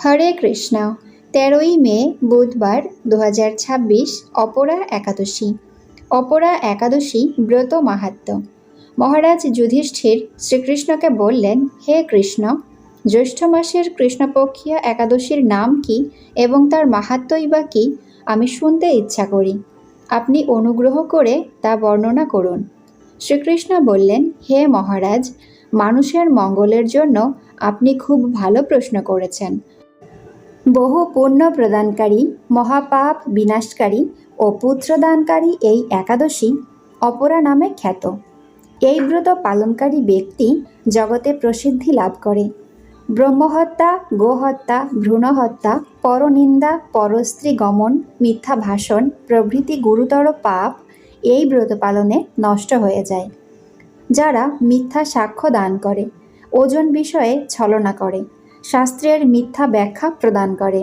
হরে কৃষ্ণ। 13ই মে বুধবার 2026 অপরা একাদশী। অপরা একাদশী ব্রত মাহাত্ম্য। মহারাজ যুধিষ্ঠির শ্রীকৃষ্ণকে বললেন, হে কৃষ্ণ, জ্যৈষ্ঠ মাসের কৃষ্ণপক্ষীয় একাদশীর নাম কি এবং তার মাহাত্ম্যই বা কি আমি শুনতে ইচ্ছা করি। আপনি অনুগ্রহ করে তা বর্ণনা করুন। শ্রীকৃষ্ণ বললেন, হে মহারাজ, মানুষের মঙ্গলের জন্য আপনি খুব ভালো প্রশ্ন করেছেন। বহু পুণ্য প্রদানকারী, মহাপাপ বিনাশকারী ও পুত্রদানকারী এই একাদশী অপরা নামে খ্যাত। এই ব্রত পালনকারী ব্যক্তি জগতে প্রসিদ্ধি লাভ করে। ব্রহ্মহত্যা, গোহত্যা, ভ্রূণহত্যা, পরনিন্দা, পরস্ত্রী গমন, মিথ্যা ভাষণ প্রভৃতি গুরুতর পাপ এই ব্রত পালনে নষ্ট হয়ে যায়। যারা মিথ্যা সাক্ষ্য দান করে, ওজন বিষয়ে ছলনা করে, শাস্ত্রের মিথ্যা ব্যাখ্যা প্রদান করে,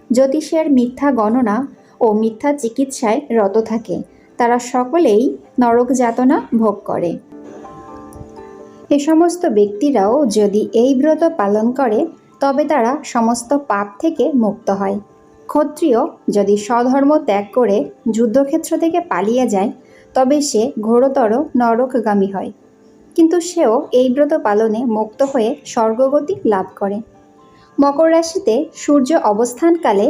জ্যোতিষের মিথ্যা গণনা ও মিথ্যা চিকিৎসায় রত থাকে, তারা সকলেই নরক যাতনা ভোগ করে। এ সমস্ত ব্যক্তিরাও যদি এই ব্রত পালন করে তবে তারা সমস্ত পাপ থেকে মুক্ত হয়। ক্ষত্রিয় যদি স্বধর্ম ত্যাগ করে যুদ্ধক্ষেত্র থেকে পালিয়ে যায় তবে সে ঘোরতর নরকগামী হয়, কিন্তু সেও এই ব্রত পালনে মুক্ত হয়ে স্বর্গগতি লাভ করে। মকর রাশিতে সূর্য অবস্থানকালে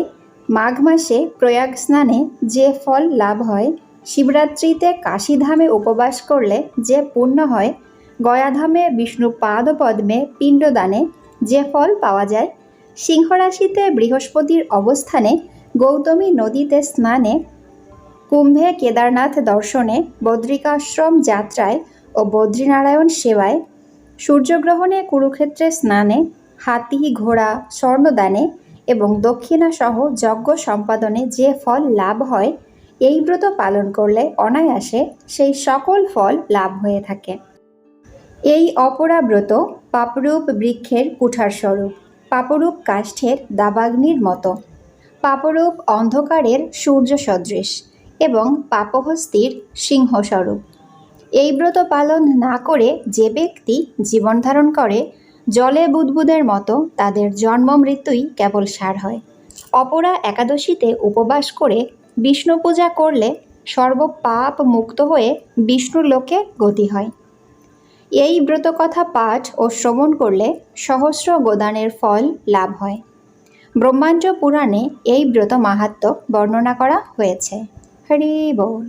মাঘ মাসে প্রয়াগ স্নানে যে ফল লাভ হয়, শিবরাত্রিতে কাশীধামে উপবাস করলে যে পুণ্য হয়, গয়াধামে বিষ্ণু পাদপদ্মে পিণ্ডদানে যে ফল পাওয়া যায়, সিংহরাশিতে বৃহস্পতির অবস্থানে গৌতমী নদীতে স্নানে, কুম্ভে কেদারনাথ দর্শনে, বদ্রিকাশ্রম যাত্রায় ও বদ্রীনারায়ণ সেবায়, সূর্যগ্রহণে কুরুক্ষেত্রে স্নানে, হাতি ঘোড়া স্বর্ণদানে এবং দক্ষিণাসহ যজ্ঞ সম্পাদনে যে ফল লাভ হয়, এই ব্রত পালন করলে অনায়াসে সেই সকল ফল লাভ হয়ে থাকে। এই অপরা ব্রত পাপরূপ বৃক্ষের কুঠার স্বরূপ, পাপরূপ কাষ্ঠের দাবাগ্নির মতো, পাপরূপ অন্ধকারের সূর্য সদৃশ এবং পাপহস্তির সিংহস্বরূপ। এই ব্রত পালন না করে যে ব্যক্তি জীবন ধারণ করে, জলে বুদবুদের মতো তাদের জন্ম মৃত্যুই কেবল সার হয়। অপরা একাদশীতে উপবাস করে বিষ্ণু পূজা করলে সর্বপাপ মুক্ত হয়ে বিষ্ণুলোকে গতি হয়। এই ব্রতকথা পাঠ ও শ্রবণ করলে সহস্র গোদানের ফল লাভ হয়। ব্রহ্মাণ্ড পুরাণে এই ব্রত মাহাত্ম্য বর্ণনা করা হয়েছে। হরি বল।